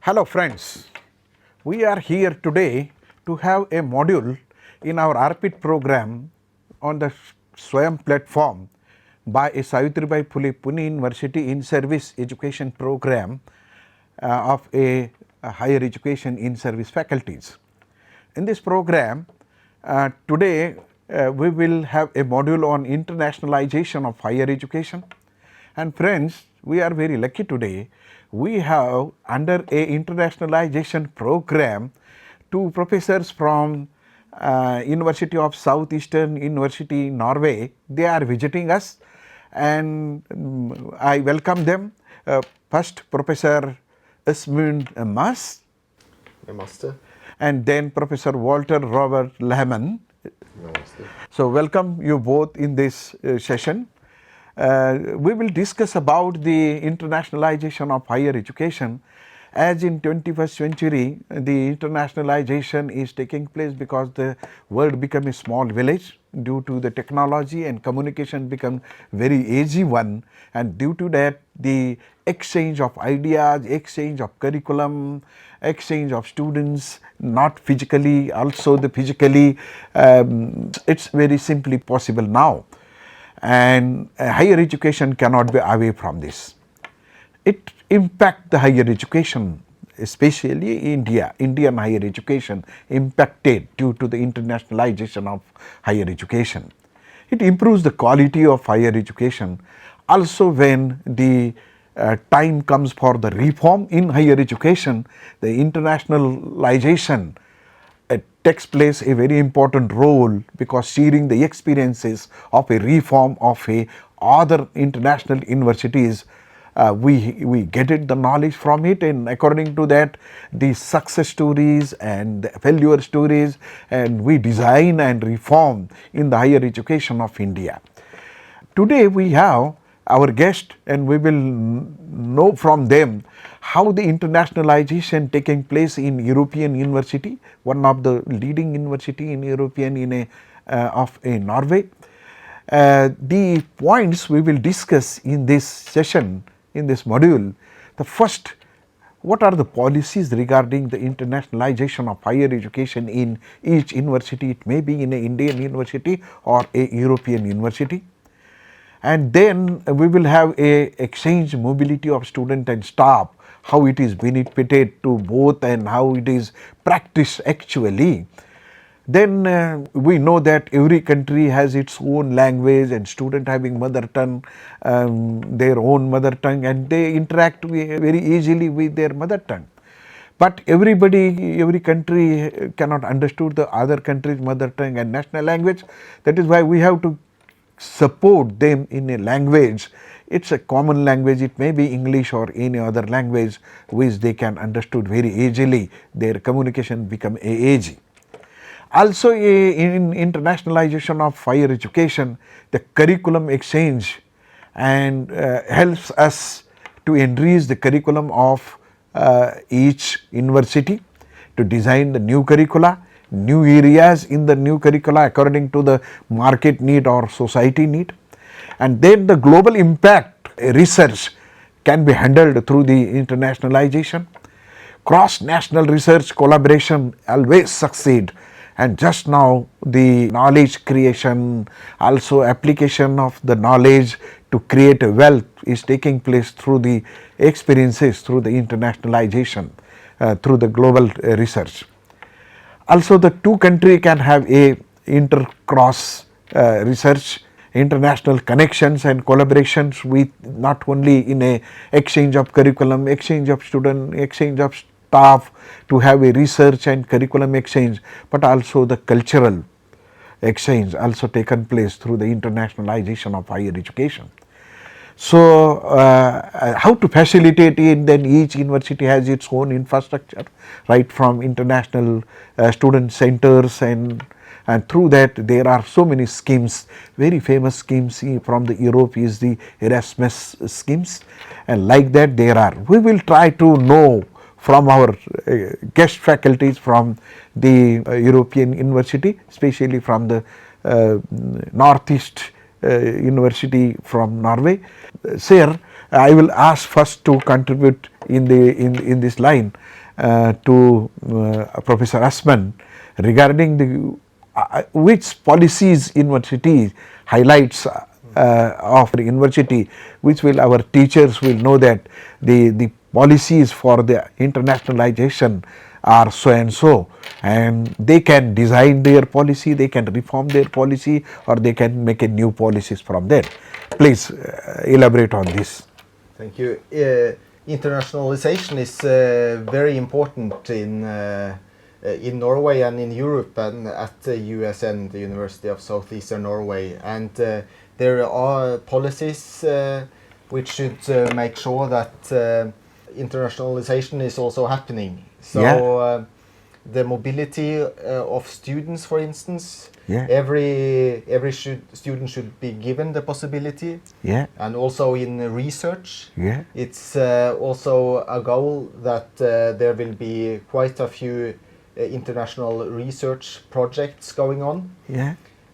Hello friends, we are here today to have a module in our RPIT program on the Swayam platform by a Savitribai Phule Pune University in Service Education program of a higher education in service faculties. In this program, today we will have a module on internationalization of higher education. And friends, we are very lucky today. We have under a internationalization program two professors from University of Southeastern University, Norway. They are visiting us and I welcome them. First, Professor Esmund Mas. Namaste. And then Professor Walter Robert Lehman. Namaste. So, welcome you both in this session. We will discuss about the internationalization of higher education. As in 21st century, the internationalization is taking place because the world become a small village due to the technology, and communication become very easy one, and due to that the exchange of ideas, exchange of curriculum, exchange of students, not physically, also the physically, it's very simply possible now. And higher education cannot be away from this. It impacts the higher education, especially Indian higher education impacted due to the internationalization of higher education. It improves the quality of higher education. Also, when the time comes for the reform in higher education, the internationalization takes place a very important role, because sharing the experiences of a reform of a other international universities, we get it the knowledge from it, and according to that the success stories and the failure stories, and we design and reform in the higher education of India. Today we have our guest and we will know from them how the internationalization taking place in European University, one of the leading university in European of Norway. The points we will discuss in this session, in this module. The first, what are the policies regarding the internationalization of higher education in each university? It may be in an Indian university or a European university. And then we will have a exchange mobility of student and staff, how it is benefited to both and how it is practiced actually. Then we know that every country has its own language, and student having mother tongue, their own mother tongue, and they interact very easily with their mother tongue. But every country cannot understand the other country's mother tongue and national language. That is why we have to support them in a language. It's a common language, it may be English or any other language which they can understood very easily. Their communication become easy. Also, in internationalization of higher education, the curriculum exchange and helps us to enrich the curriculum of each university, to design the new curricula, new areas in the new curricula according to the market need or society need. And then the global impact research can be handled through the internationalization. Cross-national research collaboration always succeed, and just now the knowledge creation, also application of the knowledge to create a wealth is taking place through the experiences, through the internationalization, through the global research. Also, the two countries can have a inter-cross research, international connections and collaborations with not only in a exchange of curriculum, exchange of student, exchange of staff to have a research and curriculum exchange, but also the cultural exchange also taken place through the internationalization of higher education. So, how to facilitate it? Then each university has its own infrastructure, right from international student centers, and through that there are so many schemes. Very famous schemes from the Europe is the Erasmus schemes, and like that there are. We will try to know from our guest faculties from the European university, especially from the Northeast University from Norway. Sir, I will ask first to contribute in this line to Professor Asman regarding the which policies university highlights of the university, which will our teachers will know that the policies for the internationalization are so and so, and they can design their policy, they can reform their policy, or they can make a new policies from there. Please elaborate on this. Thank you. Internationalization is very important in Norway and in Europe and at the USN, the University of Southeastern Norway. And there are policies which should make sure that internationalization is also happening. So the mobility of students, for instance, every student should be given the possibility. And also in research, it's also a goal that there will be quite a few international research projects going on.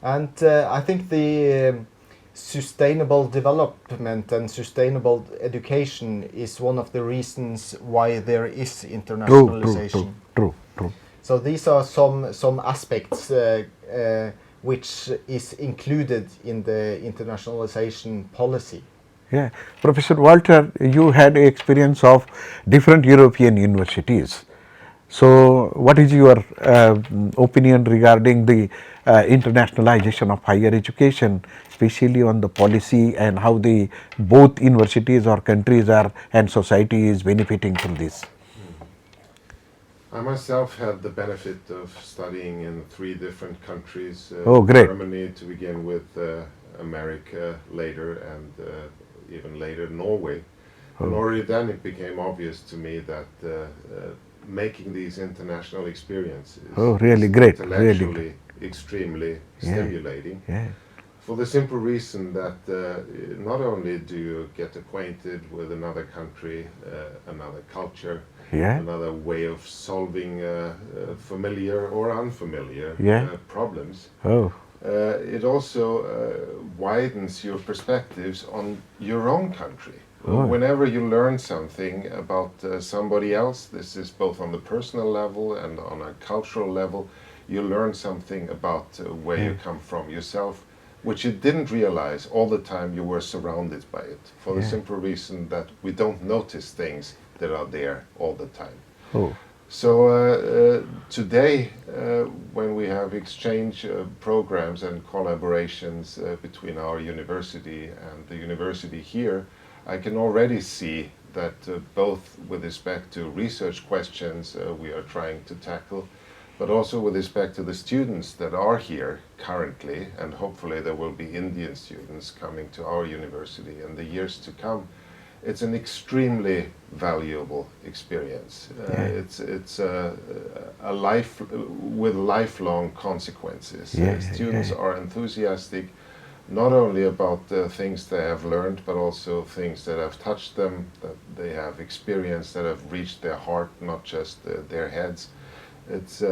And I think the sustainable development and sustainable education is one of the reasons why there is internationalization. True. So these are some aspects which is included in the internationalization policy. Professor Walter, you had experience of different European universities. So, what is your opinion regarding the internationalization of higher education, especially on the policy and how the both universities or countries are and society is benefiting from this? I myself had the benefit of studying in 3 different countries. Great. Germany to begin with, America later, and even later Norway. And already then it became obvious to me that making these international experiences really great, intellectually extremely stimulating. For the simple reason that not only do you get acquainted with another country, another culture, another way of solving familiar or unfamiliar problems, it also widens your perspectives on your own country. Whenever you learn something about somebody else, this is both on the personal level and on a cultural level, you learn something about where you come from yourself, which you didn't realize all the time you were surrounded by it, for the simple reason that we don't notice things that are there all the time. So today, when we have exchange programs and collaborations between our university and the university here, I can already see that both with respect to research questions we are trying to tackle, but also with respect to the students that are here currently, and hopefully there will be Indian students coming to our university in the years to come, it's an extremely valuable experience. It's a life with lifelong consequences. Students are enthusiastic not only about the things they have learned, but also things that have touched them, that they have experienced, that have reached their heart, not just their heads. It's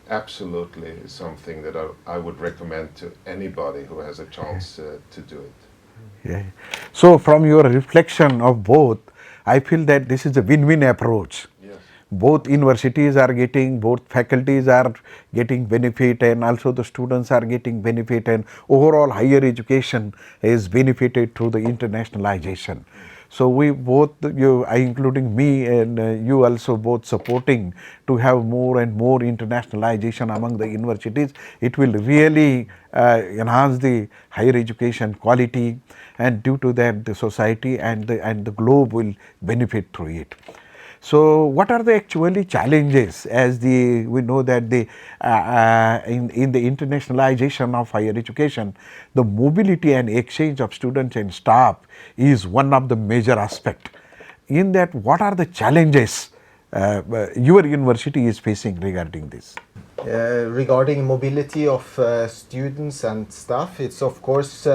absolutely something that I would recommend to anybody who has a chance to do it. So, from your reflection of both, I feel that this is a win-win approach. Both universities are getting, both faculties are getting benefit, and also the students are getting benefit, and overall higher education is benefited through the internationalization. So we both, including me and you also both supporting to have more and more internationalization among the universities. It will really enhance the higher education quality, and due to that the society and the globe will benefit through it. So, what are the actually challenges, as we know that the in the internationalization of higher education, the mobility and exchange of students and staff is one of the major aspect. In that, what are the challenges your university is facing regarding this? Regarding mobility of students and staff, it's of course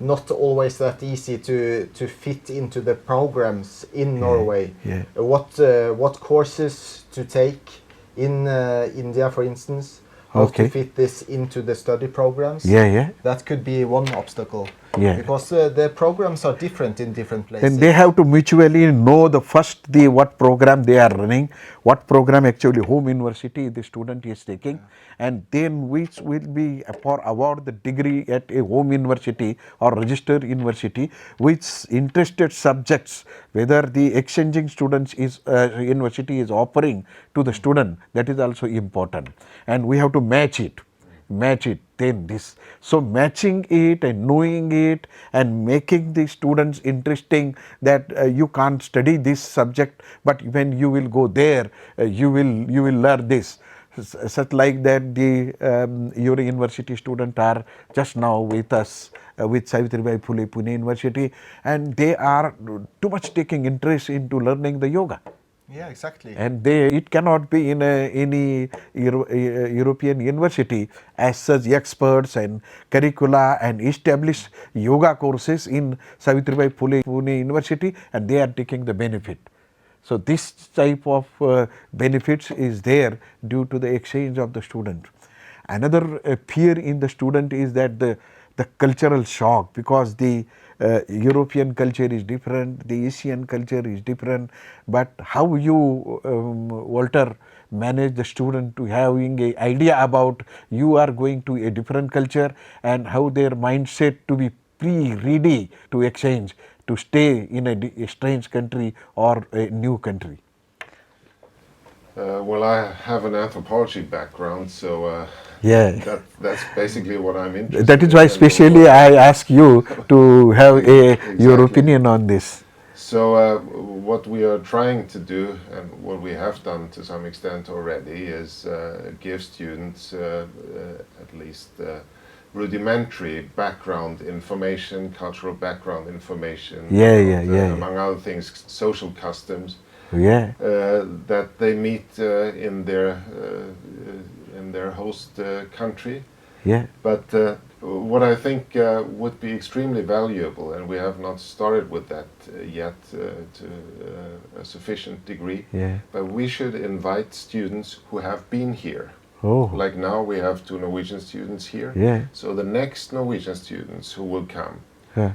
not always that easy to fit into the programs in Norway. What courses to take in India, for instance, how to fit this into the study programs. That could be one obstacle. Yeah. because the programs are different in different places. And they have to mutually know the what program they are running, what program actually home university the student is taking, and then which will be for award the degree at a home university or registered university, which interested subjects whether the exchanging students is university is offering to the student, that is also important, and we have to match it then this. So matching it and knowing it and making the students interesting that you can't study this subject, but when you will go there you will learn this. Such like that the your university student are just now with us with Savitribai Phule Pune University, and they are too much taking interest into learning the yoga. Yeah, exactly. And it cannot be in any European university as such experts and curricula and established yoga courses in Savitribai Phule Pune University, and they are taking the benefit. So this type of benefits is there due to the exchange of the student. Another fear in the student is that the cultural shock, because the European culture is different, the Asian culture is different, but how you, Walter, manage the student to having a idea about you are going to a different culture and how their mindset to be pre-ready to exchange, to stay in a strange country or a new country? Well, I have an anthropology background, so Yeah. that's basically what I'm interested in. That is why and specially I ask you to have your Exactly. opinion on this. So what we are trying to do, and what we have done to some extent already, is give students at least rudimentary background information, cultural background information, Yeah. among other things, social customs, Yeah. that they meet in their host country. Yeah. But what I think would be extremely valuable, and we have not started with that yet to a sufficient degree, Yeah. but we should invite students who have been here. Oh. Like now we have 2 Norwegian students here. Yeah. So the next Norwegian students who will come Yeah.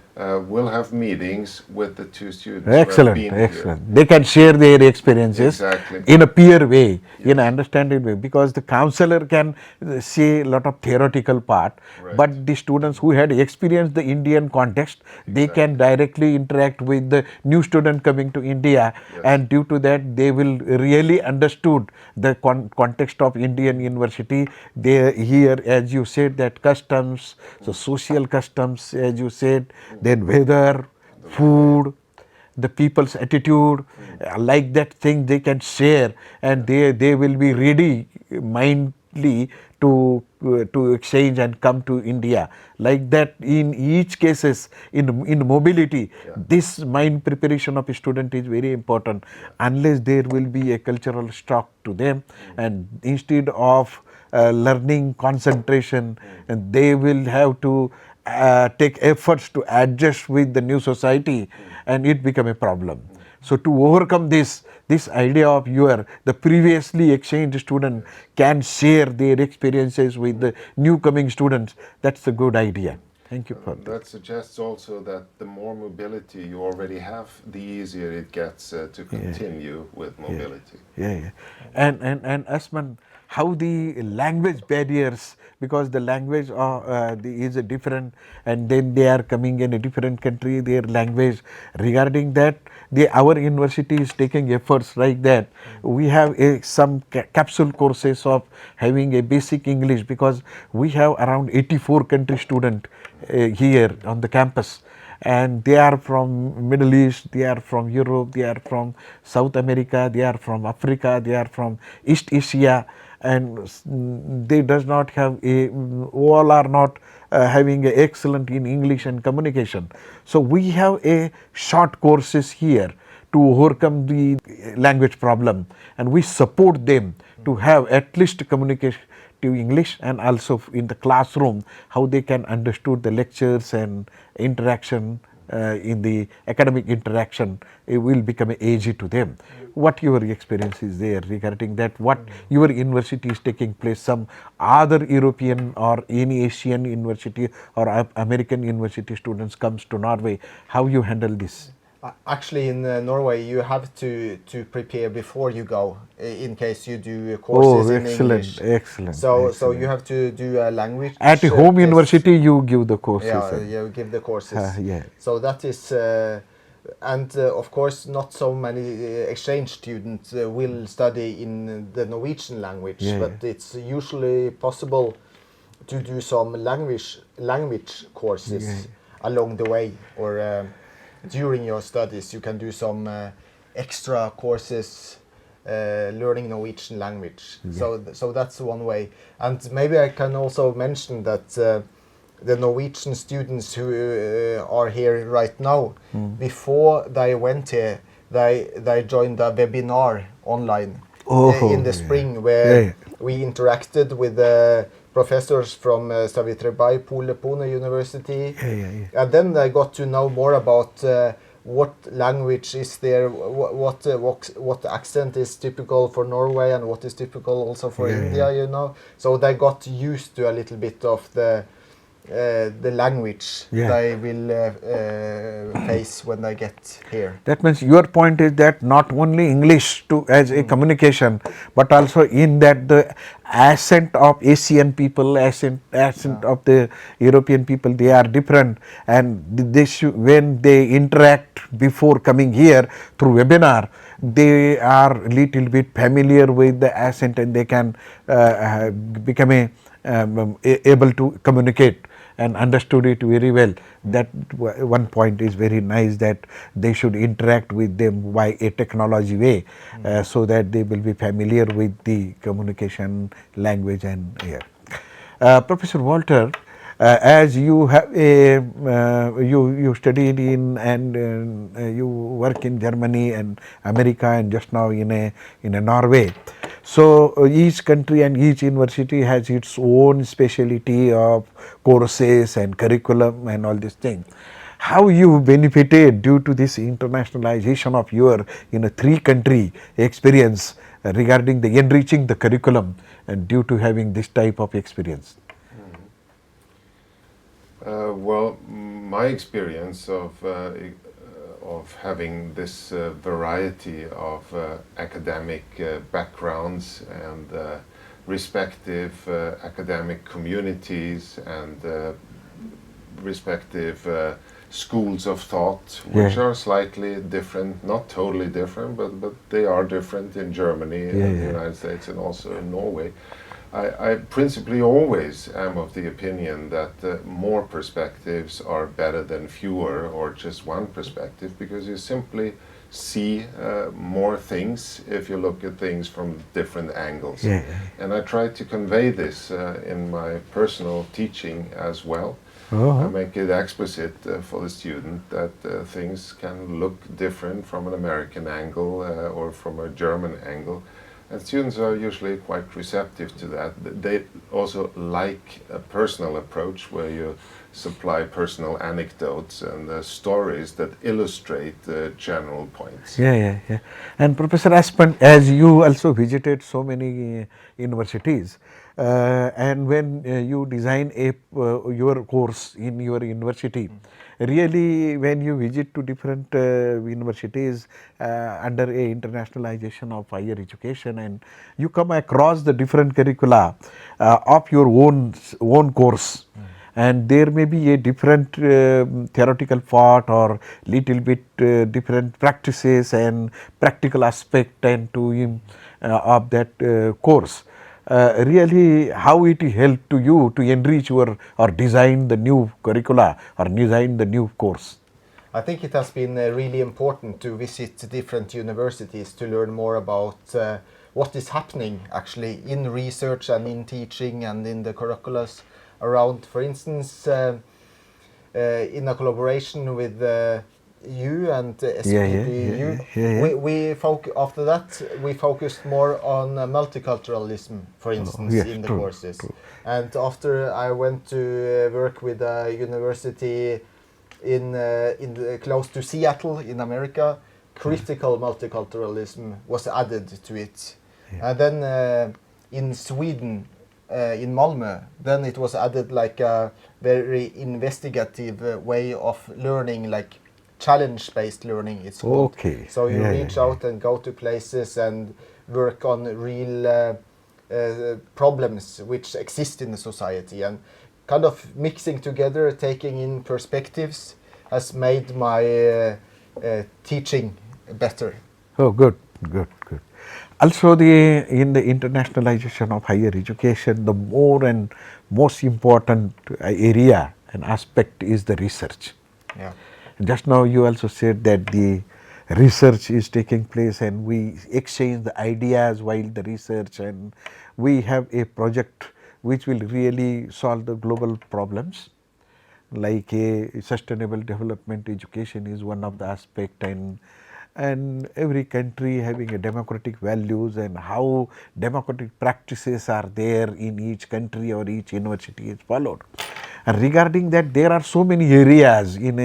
will have meetings with the 2 students who have Excellent, been excellent. They can share their experiences Exactly. in a peer way, in an understanding way, because the counselor can say a lot of theoretical part, Right. but the students who had experienced the Indian context, they can directly interact with the new student coming to India, and due to that they will really understood the context of Indian university. They here, as you said, that customs, so social customs, as you said, then weather, food, the people's attitude, like that thing they can share, and they will be ready mindly to exchange and come to India. Like that, in each cases, in mobility, this mind preparation of a student is very important. Unless there will be a cultural shock to them, and instead of learning concentration, and they will have to take efforts to adjust with the new society, and it become a problem. So to overcome this idea of the previously exchanged student can share their experiences with the new coming students, that's a good idea. Thank you for that. That suggests also that the more mobility you already have, the easier it gets to continue with mobility. Yeah. And Asman, how the language barriers, because the language is a different, and then they are coming in a different country, their language. Regarding that, our university is taking efforts like that. We have some capsule courses of having a basic English, because we have around 84 country student here on the campus. And they are from Middle East, they are from Europe, they are from South America, they are from Africa, they are from East Asia, and they does not have all are not having a excellent in English and communication. So we have a short courses here to overcome the language problem, and we support them to have at least communication to English, and also in the classroom how they can understood the lectures and interaction in the academic interaction, it will become easy to them. What your experience is there regarding that? What your university is taking place? Some other European or any Asian university or American university students comes to Norway. How you handle this? Actually, in Norway, you have to prepare before you go, in case you do courses in English. Excellent. So you have to do a language. At home test. university, you give the courses. Yeah, you give the courses. Yeah. So that is, and of course, not so many exchange students will study in the Norwegian language, Yeah, but it's usually possible to do some language courses along the way, or during your studies. You can do some extra courses learning Norwegian language. So that's one way. And maybe I can also mention that the Norwegian students who are here right now, before they went here, they joined a webinar online in the spring, where we interacted with professors from Savitribai Pune University, and then I got to know more about what language is there, what accent is typical for Norway, and what is typical also for India, you know. So they got used to a little bit of the language they will face when they get here. That means your point is that not only English to as a communication, but also in that the accent of Asian people, accent of the European people, they are different, and they when they interact before coming here through webinar, they are little bit familiar with the accent, and they can become able to communicate and understood it very well. That one point is very nice, that they should interact with them by a technology way, so that they will be familiar with the communication language. And Professor Walter, as you have you studied in and you work in Germany and America, and just now in a Norway. So each country and each university has its own specialty of courses and curriculum and all these things. How you benefited due to this internationalization of your in a 3-country experience regarding the enriching the curriculum, and due to having this type of experience? Well, my experience of having this variety of academic backgrounds and respective academic communities and respective schools of thought, which are slightly different, not totally different, but they are different in Germany and the United States, and also in Norway. I principally always am of the opinion that more perspectives are better than fewer or just one perspective, because you simply see more things if you look at things from different angles. And I try to convey this in my personal teaching as well. I make it explicit for the student that things can look different from an American angle or from a German angle. And students are usually quite receptive to that. They also like a personal approach where you supply personal anecdotes and stories that illustrate general points. And Professor Aspen, as you also visited so many universities, and when you design your course in your university, really when you visit to different universities under a internationalization of higher education, and you come across the different curricula of your own course, and there may be a different theoretical part or little bit different practices and practical aspect and to of that course. Really, how it helped to you to enrich your or design the new curricula or design the new course? I think it has been really important to visit different universities to learn more about what is happening actually in research and in teaching and in the curriculums around. For instance, in a collaboration with you and SPPU, after that we focused more on multiculturalism, for instance, in the courses. And after I went to work with a university close to Seattle in America, critical multiculturalism was added to it. And then in Sweden, in Malmö, then it was added like a very investigative way of learning, like challenge-based learning, it's called. Okay. So you Yeah, reach yeah, out and go to places and work on real problems which exist in the society, and kind of mixing together, taking in perspectives, has made my teaching better. Oh, good, good, good. Also, in the internationalization of higher education, the more and most important area and aspect is the research. Yeah. Just now you also said that the research is taking place and we exchange the ideas while the research, and we have a project which will really solve the global problems, like a sustainable development education is one of the aspect, and every country having a democratic values and how democratic practices are there in each country or each university is followed. And regarding that, there are so many areas in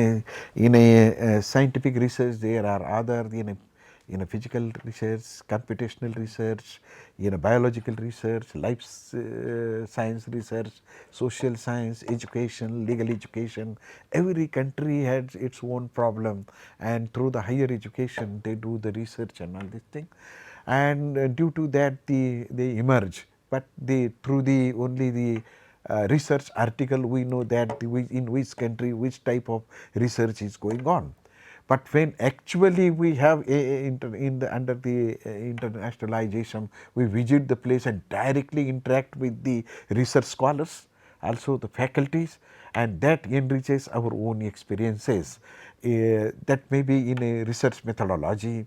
a scientific research. There are other in a physical research, computational research, in a biological research, life science research, social science, education, legal education. Every country has its own problem, and through the higher education they do the research and all this thing, and due to that they emerge. But through the only the research article we know that in which country which type of research is going on. But when actually we have under the internationalization, we visit the place and directly interact with the research scholars, also the faculties, and that enriches our own experiences. That may be in a research methodology,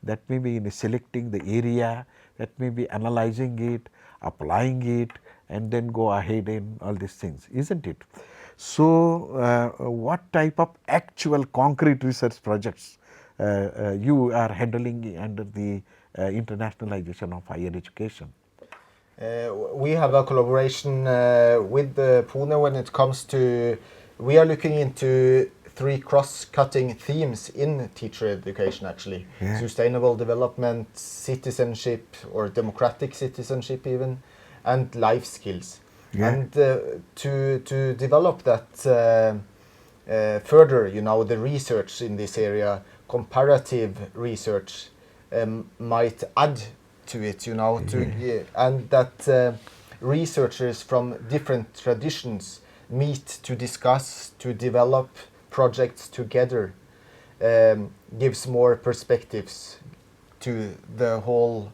that may be in selecting the area, that may be analyzing it, applying it, and then go ahead in all these things, isn't it? So, what type of actual concrete research projects you are handling under the internationalization of higher education? We have a collaboration with Pune when it comes to, we are looking into 3 cross-cutting themes in teacher education actually. Yeah. Sustainable development, citizenship or democratic citizenship even, and life skills. Yeah. And to develop that further, you know, the research in this area, comparative research might add to it, you know, and that researchers from different traditions meet to discuss, to develop projects together, gives more perspectives to the whole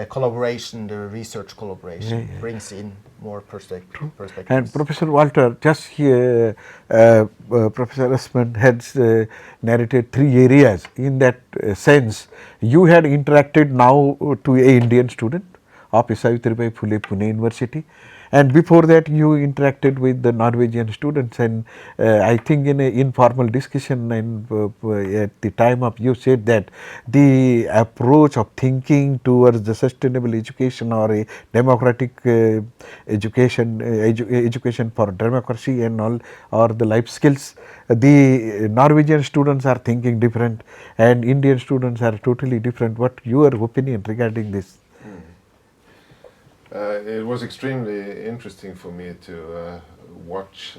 collaboration, the research collaboration, brings in more perspectives. And Professor Walter, just here, Professor Asman has narrated 3 areas. In that sense, you had interacted now to a Indian student of Savitribai Phule Pune University, and before that you interacted with the Norwegian students, and I think in an informal discussion and at the time of you said that the approach of thinking towards the sustainable education or a democratic education for democracy and all, or the life skills, the Norwegian students are thinking different and Indian students are totally different. What your opinion regarding this? It was extremely interesting for me to watch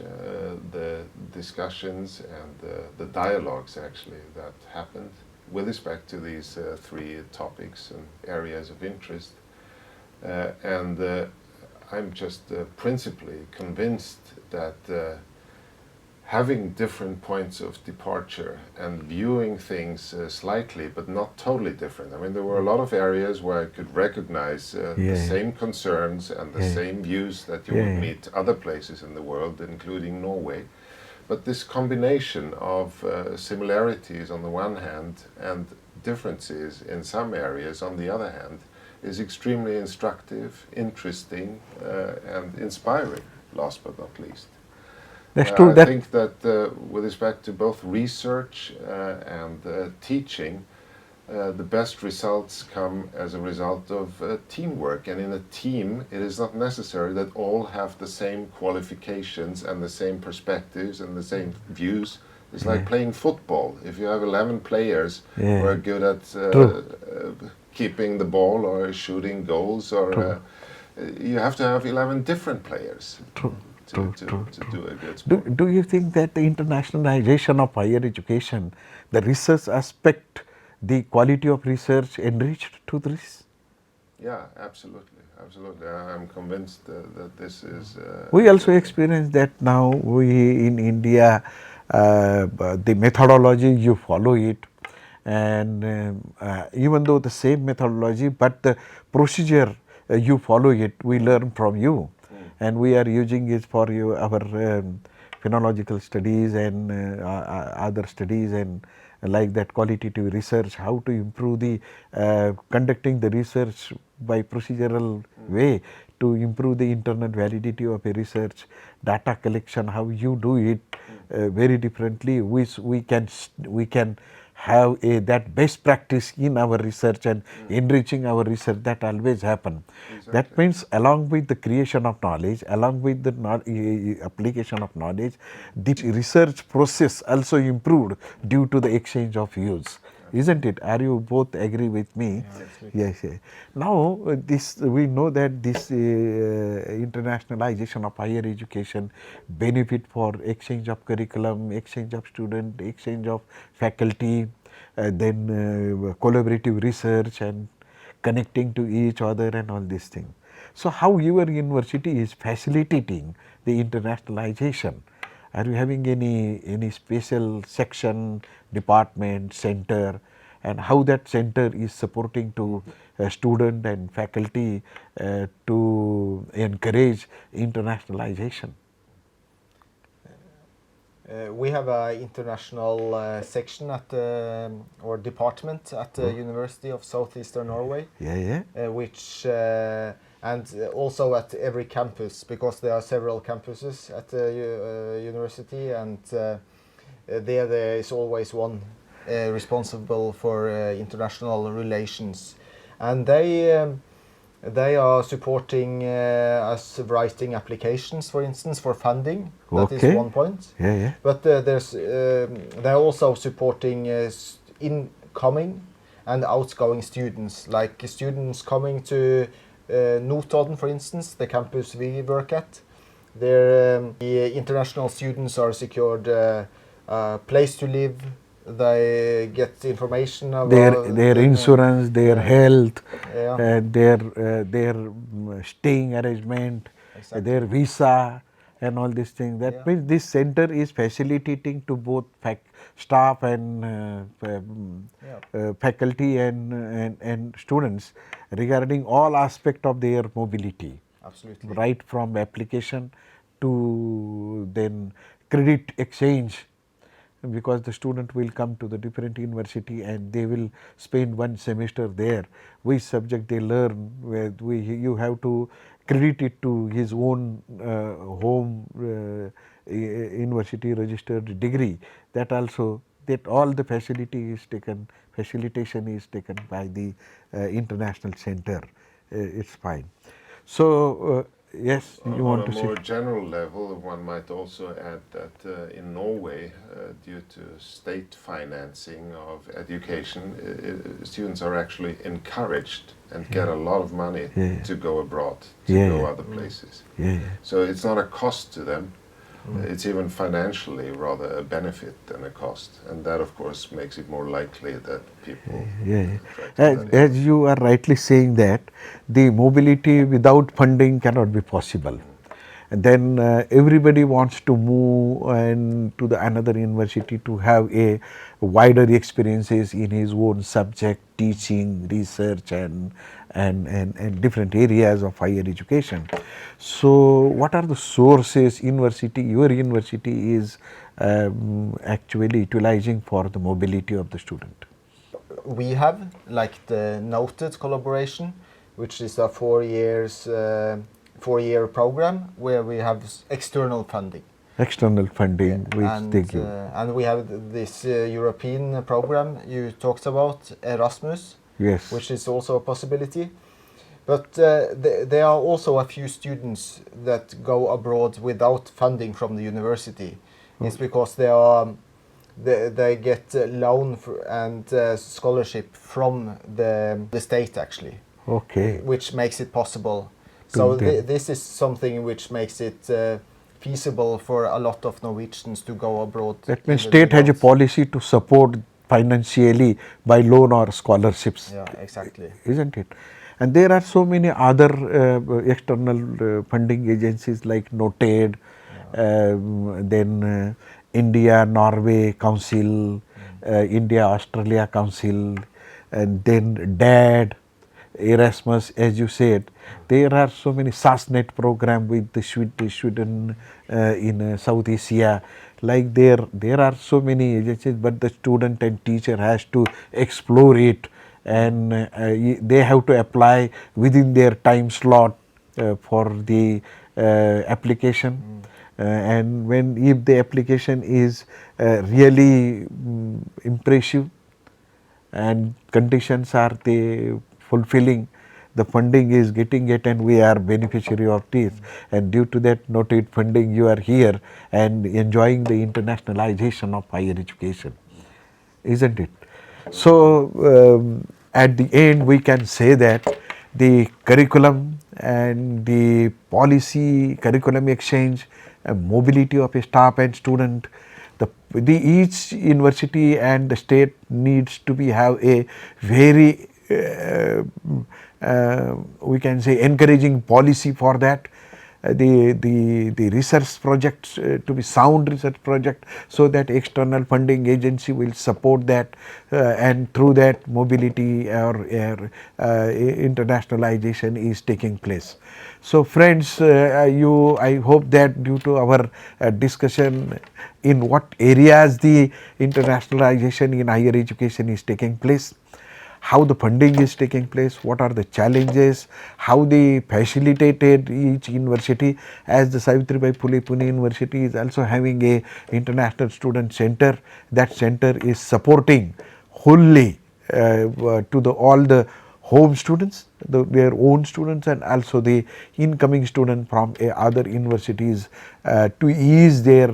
the discussions and the dialogues actually that happened with respect to these 3 topics and areas of interest. And I'm just principally convinced that having different points of departure and viewing things slightly but not totally different. I mean, there were a lot of areas where I could recognize the same concerns and the same views that you would meet other places in the world, including Norway. But this combination of similarities on the one hand and differences in some areas on the other hand is extremely instructive, interesting, and inspiring, last but not least. That's true. I think that with respect to both research and teaching, the best results come as a result of teamwork. And in a team, it is not necessary that all have the same qualifications and the same perspectives and the same views It's like playing football. If you have 11 players Yeah. who are good at True. keeping the ball or shooting goals, or you have to have 11 different players True. to do a good sport. Do you think that the internationalization of higher education, the research aspect, the quality of research enriched to this? Yeah, absolutely, absolutely. I'm convinced that this is. We also experience that now we in India, the methodology you follow it, and even though the same methodology, but the procedure you follow it, we learn from you, and we are using it for our phenological studies and other studies and like that qualitative research, how to improve the conducting the research by procedural way to improve the internal validity of a research, data collection, how you do it very differently, which we can have that best practice in our research and enriching our research. That always happen. That means along with the creation of knowledge, along with the application of knowledge, the research process also improved due to the exchange of views. Isn't it? Are you both agree with me? Yes. Yes. Now, this we know that this internationalization of higher education benefit for exchange of curriculum, exchange of student, exchange of faculty, then collaborative research and connecting to each other and all these things. So, how your university is facilitating the internationalization? Are you having any special section, department, center, and how that center is supporting to student and faculty to encourage internationalization? We have an international section at or department at the University of Southeastern Norway. Yeah. Which and also at every campus, because there are several campuses at the university, and there is always one responsible for international relations, and they are supporting us writing applications, for instance, for funding. That is one point. Yeah. But they're also supporting incoming and outgoing students, like students coming to Notodden, for instance, the campus we work at. The international students are secured a place to live. They get information about their insurance, their health, yeah. their staying arrangement, Exactly. their visa, and all these things. That Yeah. means this center is facilitating to both staff and faculty and students regarding all aspect of their mobility. Absolutely. Right from application to then credit exchange, because the student will come to the different university and they will spend one semester there. Which subject they learn, where you have to credit it to his own home university registered degree. That also, that all the facility is taken, facilitation is taken by the international center. It's fine. So yes, you want to say? On a more general level, one might also add that in Norway, due to state financing of education, students are actually encouraged and get a lot of money to go abroad, to go other places. So it's not a cost to them. It's even financially rather a benefit than a cost, and that of course makes it more likely that people as you are rightly saying that the mobility without funding cannot be possible. And then everybody wants to move and to the another university to have a wider experiences in his own subject, teaching, research, and different areas of higher education. So, what are the sources your university is actually utilizing for the mobility of the student? We have like the noted collaboration, which is a 4 year program where we have external funding. External funding, which they give. And we have this European program you talked about, Erasmus, Yes. which is also a possibility. But there are also a few students that go abroad without funding from the university. It's because they are they get loan and scholarship from the state actually, Okay. which makes it possible. To So them. this is something which makes it feasible for a lot of Norwegians to go abroad. That means in the state has a demands. policy to support financially by loan or scholarships. Yeah, exactly. Isn't it? And there are so many other external funding agencies like NOTAD, then India Norway Council, India Australia Council, and then DAD, Erasmus, as you said. There are so many SASNet program with the Sweden in South Asia. Like there are so many agencies, but the student and teacher has to explore it, and they have to apply within their time slot for the application. And when if the application is really impressive and conditions are they fulfilling, the funding is getting it and we are beneficiary of this, and due to that noted funding you are here and enjoying the internationalization of higher education, isn't it? So at the end we can say that the curriculum and the policy, curriculum exchange, mobility of staff and student, the each university and the state needs to be have a very we can say encouraging policy for that. The research projects to be sound research project, so that external funding agency will support that, and through that mobility or internationalization is taking place. So friends, I hope that due to our discussion in what areas the internationalization in higher education is taking place, how the funding is taking place, what are the challenges, how they facilitated each university, as the Savitribai Phule Pune University is also having a international student center. That center is supporting wholly to all the home students, their own students, and also the incoming students from other universities to ease their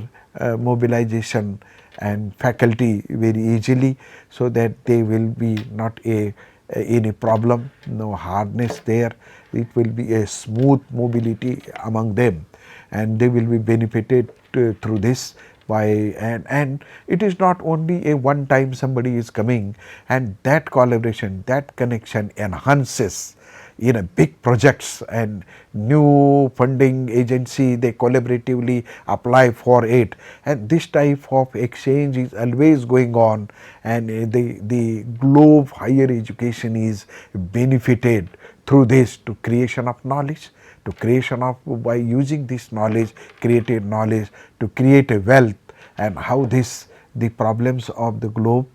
mobilization and faculty very easily, so that they will be not any problem, no hardness there. It will be a smooth mobility among them, and they will be benefited through this by, and it is not only a one time somebody is coming, and that collaboration, that connection enhances in a big projects, and new funding agency they collaboratively apply for it, and this type of exchange is always going on, and the globe higher education is benefited through this, to creation of knowledge, to creation of, by using this knowledge, created knowledge, to create a wealth, and how this the problems of the globe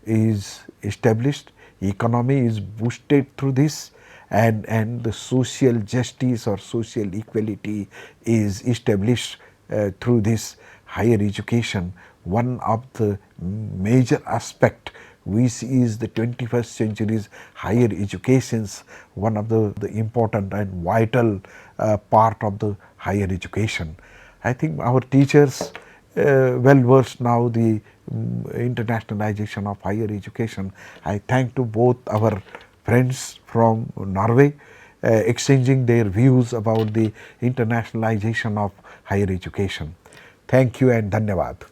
is established, economy is boosted through this, and the social justice or social equality is established through this higher education. One of the major aspect we see is the 21st century's higher education's one of the important and vital part of the higher education. I think our teachers well versed now the internationalization of higher education. I thank to both our friends from Norway exchanging their views about the internationalization of higher education. Thank you and dhanyavad.